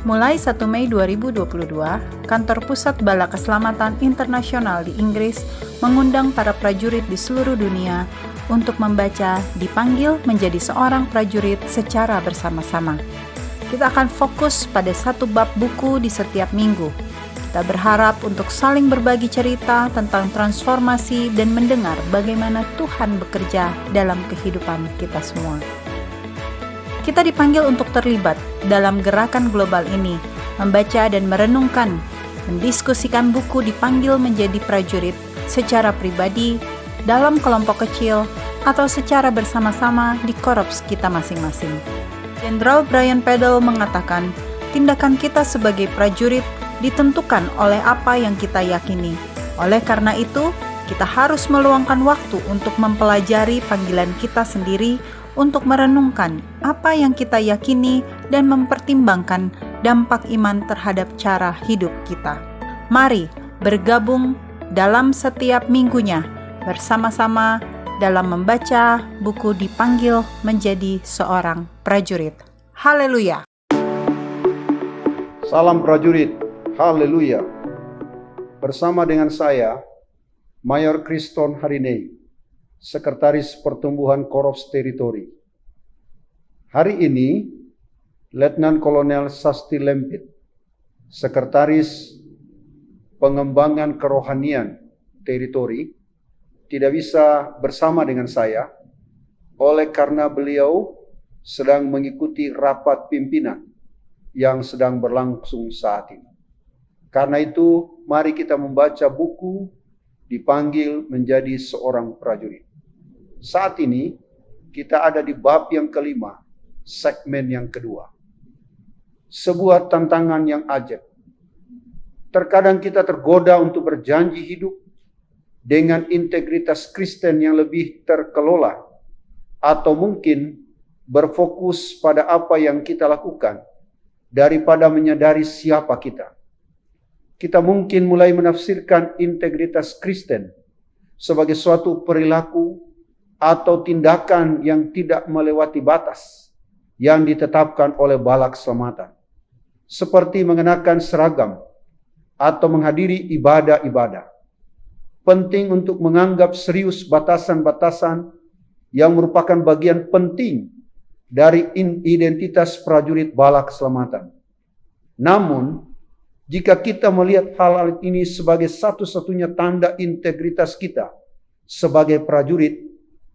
Mulai 1 Mei 2022, Kantor Pusat Bala Keselamatan Internasional di Inggris mengundang para prajurit di seluruh dunia untuk membaca Dipanggil Menjadi Seorang Prajurit secara bersama-sama. Kita akan fokus pada satu bab buku di setiap minggu. Kita berharap untuk saling berbagi cerita tentang transformasi dan mendengar bagaimana Tuhan bekerja dalam kehidupan kita semua. Kita dipanggil untuk terlibat dalam gerakan global ini, membaca dan merenungkan, mendiskusikan buku Dipanggil Menjadi Prajurit secara pribadi, dalam kelompok kecil, atau secara bersama-sama di korps kita masing-masing. Jenderal Brian Peddle mengatakan, tindakan kita sebagai prajurit ditentukan oleh apa yang kita yakini. Oleh karena itu, kita harus meluangkan waktu untuk mempelajari panggilan kita sendiri, untuk merenungkan apa yang kita yakini dan mempertimbangkan dampak iman terhadap cara hidup kita. Mari bergabung dalam setiap minggunya bersama-sama dalam membaca buku Dipanggil Menjadi Seorang Prajurit. Haleluya! Salam prajurit, haleluya! Bersama dengan saya, Mayor Kriston Harinei, Sekretaris Pertumbuhan Korps Teritori. Hari ini, Letnan Kolonel Sasti Lempit, Sekretaris Pengembangan Kerohanian Teritori, tidak bisa bersama dengan saya, oleh karena beliau sedang mengikuti rapat pimpinan yang sedang berlangsung saat ini. Karena itu, mari kita membaca buku Dipanggil Menjadi Seorang Prajurit. Saat ini kita ada di bab yang kelima, segmen yang kedua. Sebuah tantangan yang ajaib. Terkadang kita tergoda untuk berjanji hidup dengan integritas Kristen yang lebih terkelola, atau mungkin berfokus pada apa yang kita lakukan daripada menyadari siapa kita. Kita mungkin mulai menafsirkan integritas Kristen sebagai suatu perilaku atau tindakan yang tidak melewati batas yang ditetapkan oleh bala keselamatan, seperti mengenakan seragam atau menghadiri ibadah-ibadah. Penting untuk menganggap serius batasan-batasan yang merupakan bagian penting dari identitas prajurit bala keselamatan. Namun, jika kita melihat hal-hal ini sebagai satu-satunya tanda integritas kita sebagai prajurit,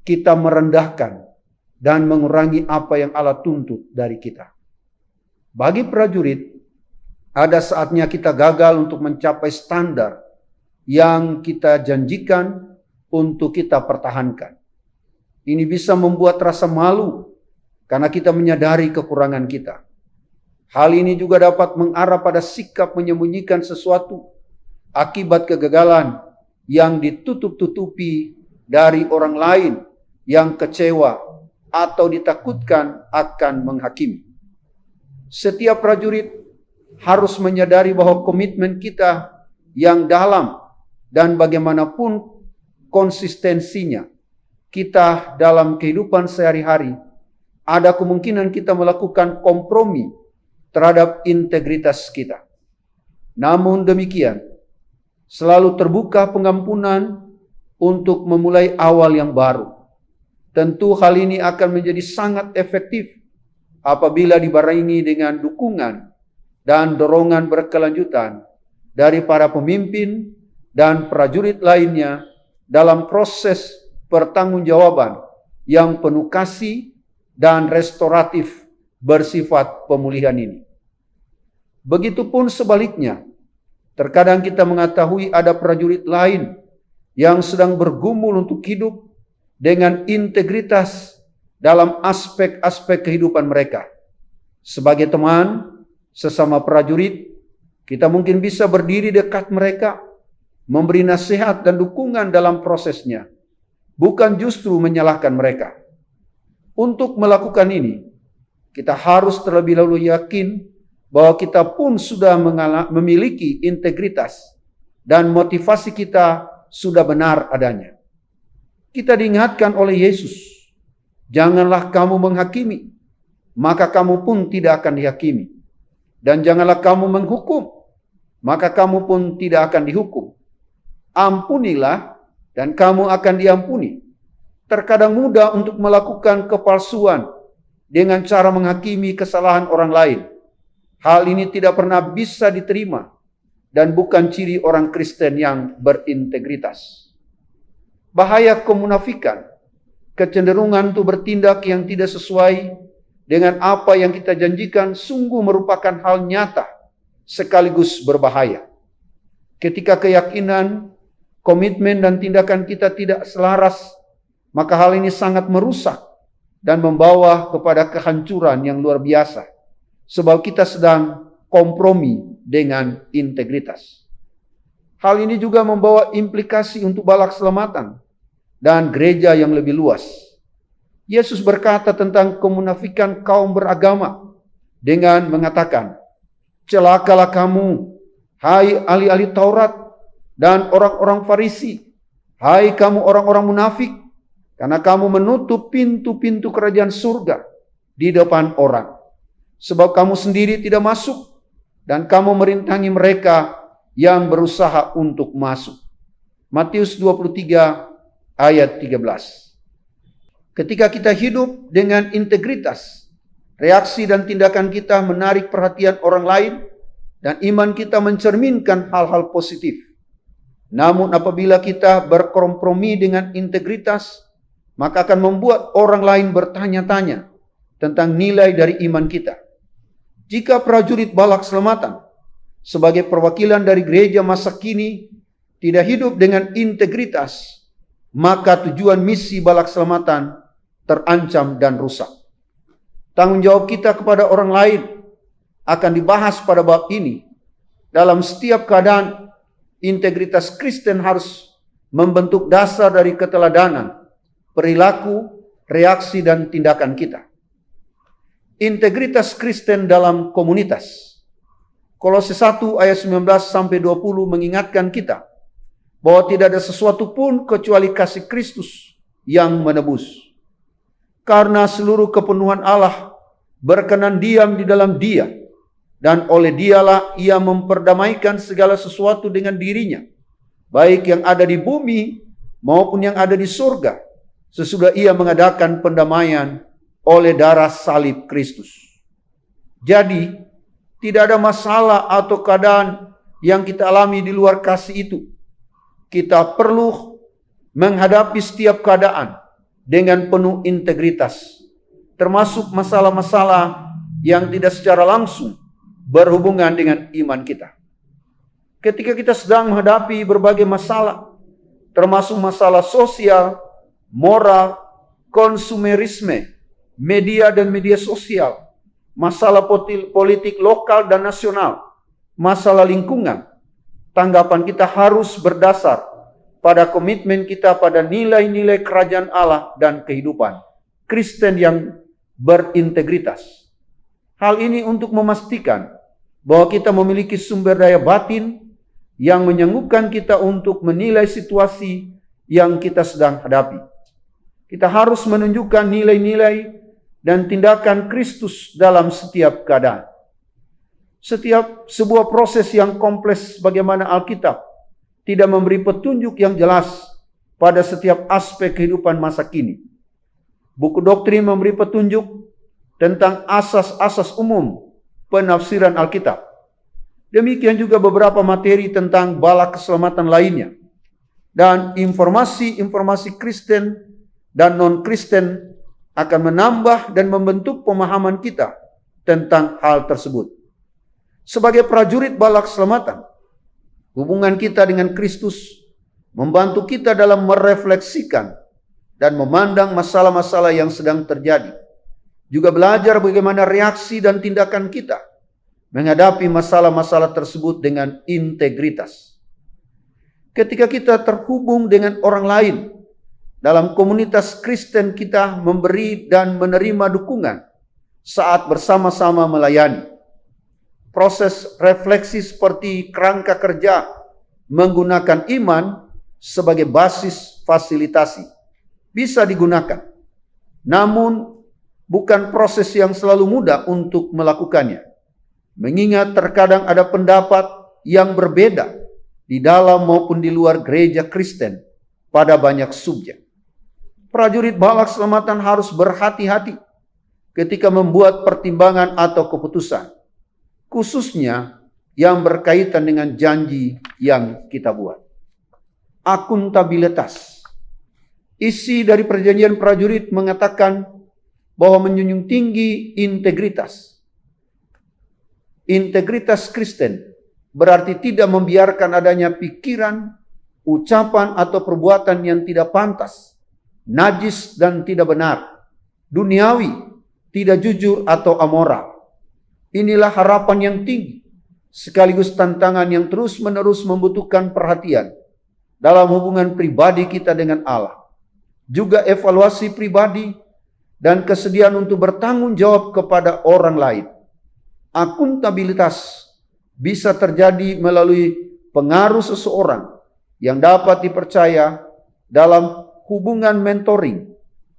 kita merendahkan dan mengurangi apa yang Allah tuntut dari kita. Bagi prajurit, ada saatnya kita gagal untuk mencapai standar yang kita janjikan untuk kita pertahankan. Ini bisa membuat rasa malu karena kita menyadari kekurangan kita. Hal ini juga dapat mengarah pada sikap menyembunyikan sesuatu akibat kegagalan yang ditutup-tutupi dari orang lain yang kecewa atau ditakutkan akan menghakimi. Setiap prajurit harus menyadari bahwa komitmen kita yang dalam dan bagaimanapun konsistensinya kita dalam kehidupan sehari-hari, ada kemungkinan kita melakukan kompromi terhadap integritas kita. Namun demikian, selalu terbuka pengampunan untuk memulai awal yang baru. Tentu hal ini akan menjadi sangat efektif apabila dibarengi dengan dukungan dan dorongan berkelanjutan dari para pemimpin dan prajurit lainnya dalam proses pertanggungjawaban yang penuh kasih dan restoratif bersifat pemulihan ini. Begitupun sebaliknya, terkadang kita mengetahui ada prajurit lain yang sedang bergumul untuk hidup dengan integritas dalam aspek-aspek kehidupan mereka. Sebagai teman, sesama prajurit, kita mungkin bisa berdiri dekat mereka, memberi nasihat dan dukungan dalam prosesnya, bukan justru menyalahkan mereka. Untuk melakukan ini, kita harus terlebih dahulu yakin bahwa kita pun sudah memiliki integritas dan motivasi kita sudah benar adanya. Kita diingatkan oleh Yesus, janganlah kamu menghakimi, maka kamu pun tidak akan dihakimi. Dan janganlah kamu menghukum, maka kamu pun tidak akan dihukum. Ampunilah, dan kamu akan diampuni. Terkadang mudah untuk melakukan kepalsuan dengan cara menghakimi kesalahan orang lain. Hal ini tidak pernah bisa diterima dan bukan ciri orang Kristen yang berintegritas. Bahaya kemunafikan, kecenderungan untuk bertindak yang tidak sesuai dengan apa yang kita janjikan sungguh merupakan hal nyata sekaligus berbahaya. Ketika keyakinan, komitmen dan tindakan kita tidak selaras, maka hal ini sangat merusak dan membawa kepada kehancuran yang luar biasa. Sebab kita sedang kompromi dengan integritas. Hal ini juga membawa implikasi untuk balak selamatan dan gereja yang lebih luas. Yesus berkata tentang kemunafikan kaum beragama dengan mengatakan, "Celakalah kamu, hai ahli-ahli Taurat dan orang-orang Farisi, hai kamu orang-orang munafik, karena kamu menutup pintu-pintu kerajaan surga di depan orang. Sebab kamu sendiri tidak masuk, dan kamu merintangi mereka yang berusaha untuk masuk." Matius 23 ayat 13. Ketika kita hidup dengan integritas, reaksi dan tindakan kita menarik perhatian orang lain, dan iman kita mencerminkan hal-hal positif. Namun apabila kita berkompromi dengan integritas, maka akan membuat orang lain bertanya-tanya tentang nilai dari iman kita. Jika prajurit balak selamatan sebagai perwakilan dari gereja masa kini tidak hidup dengan integritas, maka tujuan misi balak selamatan terancam dan rusak. Tanggung jawab kita kepada orang lain akan dibahas pada bab ini. Dalam setiap keadaan, integritas Kristen harus membentuk dasar dari keteladanan, perilaku, reaksi, dan tindakan kita. Integritas Kristen dalam komunitas. Kolose 1 ayat 19-20 mengingatkan kita bahwa tidak ada sesuatu pun kecuali kasih Kristus yang menebus. Karena seluruh kepenuhan Allah berkenan diam di dalam Dia, dan oleh Dialah Ia memperdamaikan segala sesuatu dengan dirinya, baik yang ada di bumi maupun yang ada di surga, sesudah Ia mengadakan pendamaian oleh darah salib Kristus. Jadi, tidak ada masalah atau keadaan yang kita alami di luar kasih itu. Kita perlu menghadapi setiap keadaan dengan penuh integritas, termasuk masalah-masalah yang tidak secara langsung berhubungan dengan iman kita. Ketika kita sedang menghadapi berbagai masalah, termasuk masalah sosial, moral, konsumerisme, media dan media sosial, masalah politik lokal dan nasional, masalah lingkungan, tanggapan kita harus berdasar pada komitmen kita pada nilai-nilai kerajaan Allah dan kehidupan Kristen yang berintegritas. Hal ini untuk memastikan bahwa kita memiliki sumber daya batin yang menyanggup kita untuk menilai situasi yang kita sedang hadapi. Kita harus menunjukkan nilai-nilai dan tindakan Kristus dalam setiap keadaan. Sebuah proses yang kompleks bagaimana Alkitab tidak memberi petunjuk yang jelas pada setiap aspek kehidupan masa kini. Buku doktrin memberi petunjuk tentang asas-asas umum penafsiran Alkitab. Demikian juga beberapa materi tentang bala keselamatan lainnya. Dan informasi-informasi Kristen dan non-Kristen akan menambah dan membentuk pemahaman kita tentang hal tersebut. Sebagai prajurit bala keselamatan, hubungan kita dengan Kristus membantu kita dalam merefleksikan dan memandang masalah-masalah yang sedang terjadi. Juga belajar bagaimana reaksi dan tindakan kita menghadapi masalah-masalah tersebut dengan integritas. Ketika kita terhubung dengan orang lain, dalam komunitas Kristen kita memberi dan menerima dukungan saat bersama-sama melayani. Proses refleksi seperti kerangka kerja menggunakan iman sebagai basis fasilitasi bisa digunakan. Namun bukan proses yang selalu mudah untuk melakukannya. mengingat terkadang ada pendapat yang berbeda di dalam maupun di luar gereja Kristen pada banyak subjek. Prajurit bala keselamatan harus berhati-hati ketika membuat pertimbangan atau keputusan, khususnya yang berkaitan dengan janji yang kita buat. Akuntabilitas. Isi dari perjanjian prajurit mengatakan bahwa menjunjung tinggi integritas. Integritas Kristen berarti tidak membiarkan adanya pikiran, ucapan atau perbuatan yang tidak pantas, najis dan tidak benar, duniawi, tidak jujur atau amoral. Inilah harapan yang tinggi, sekaligus tantangan yang terus-menerus membutuhkan perhatian dalam hubungan pribadi kita dengan Allah. Juga evaluasi pribadi dan kesediaan untuk bertanggung jawab kepada orang lain. Akuntabilitas bisa terjadi melalui pengaruh seseorang yang dapat dipercaya dalam hubungan mentoring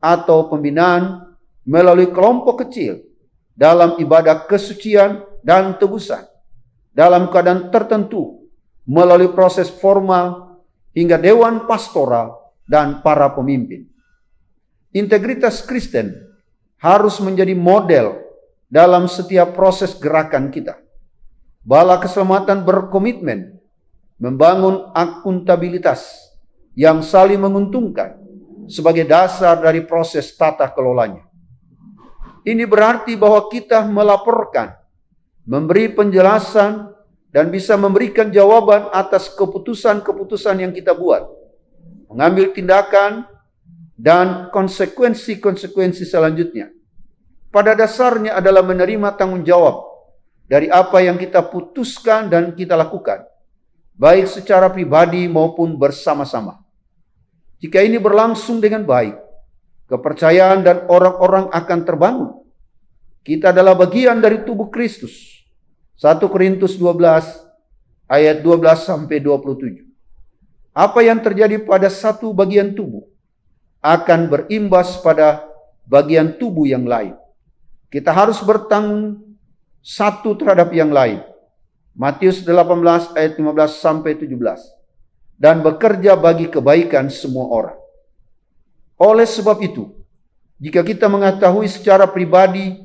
atau pembinaan melalui kelompok kecil, dalam ibadah kesucian dan tebusan, dalam keadaan tertentu, melalui proses formal hingga dewan pastoral dan para pemimpin. Integritas Kristen harus menjadi model dalam setiap proses gerakan kita. Bala keselamatan berkomitmen membangun akuntabilitas yang saling menguntungkan sebagai dasar dari proses tata kelolanya. Ini berarti bahwa kita melaporkan, memberi penjelasan, dan bisa memberikan jawaban atas keputusan-keputusan yang kita buat, mengambil tindakan, dan konsekuensi-konsekuensi selanjutnya. Pada dasarnya adalah menerima tanggung jawab dari apa yang kita putuskan dan kita lakukan, baik secara pribadi maupun bersama-sama. Jika ini berlangsung dengan baik, kepercayaan dan orang-orang akan terbangun. Kita adalah bagian dari tubuh Kristus. 1 Korintus 12 ayat 12-27. Apa yang terjadi pada satu bagian tubuh akan berimbas pada bagian tubuh yang lain. Kita harus bertanggung satu terhadap yang lain. Matius 18 ayat 15-17. Dan bekerja bagi kebaikan semua orang. Oleh sebab itu, jika kita mengetahui secara pribadi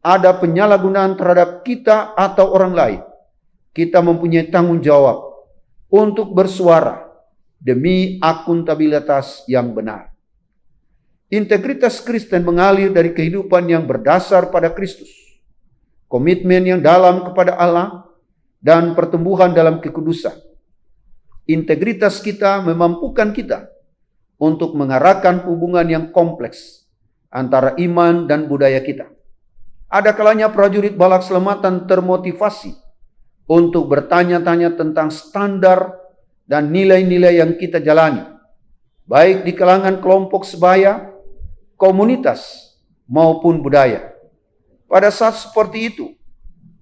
ada penyalahgunaan terhadap kita atau orang lain, kita mempunyai tanggung jawab untuk bersuara demi akuntabilitas yang benar. Integritas Kristen mengalir dari kehidupan yang berdasar pada Kristus, komitmen yang dalam kepada Allah, dan pertumbuhan dalam kekudusan. Integritas kita memampukan kita untuk mengarahkan hubungan yang kompleks antara iman dan budaya kita. Ada kalanya prajurit bala keselamatan termotivasi untuk bertanya-tanya tentang standar dan nilai-nilai yang kita jalani, baik di kalangan kelompok sebaya, komunitas, maupun budaya. Pada saat seperti itu,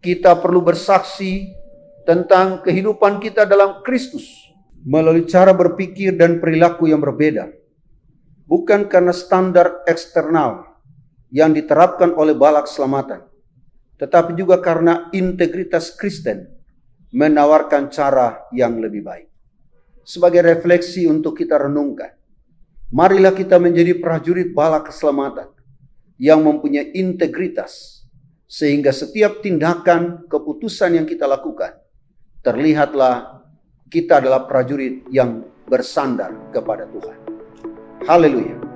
kita perlu bersaksi tentang kehidupan kita dalam Kristus melalui cara berpikir dan perilaku yang berbeda, bukan karena standar eksternal yang diterapkan oleh bala keselamatan, tetapi juga karena integritas Kristen menawarkan cara yang lebih baik. Sebagai refleksi untuk kita renungkan, marilah kita menjadi prajurit bala keselamatan yang mempunyai integritas, sehingga setiap tindakan keputusan yang kita lakukan, terlihatlah kita adalah prajurit yang bersandar kepada Tuhan. Haleluya.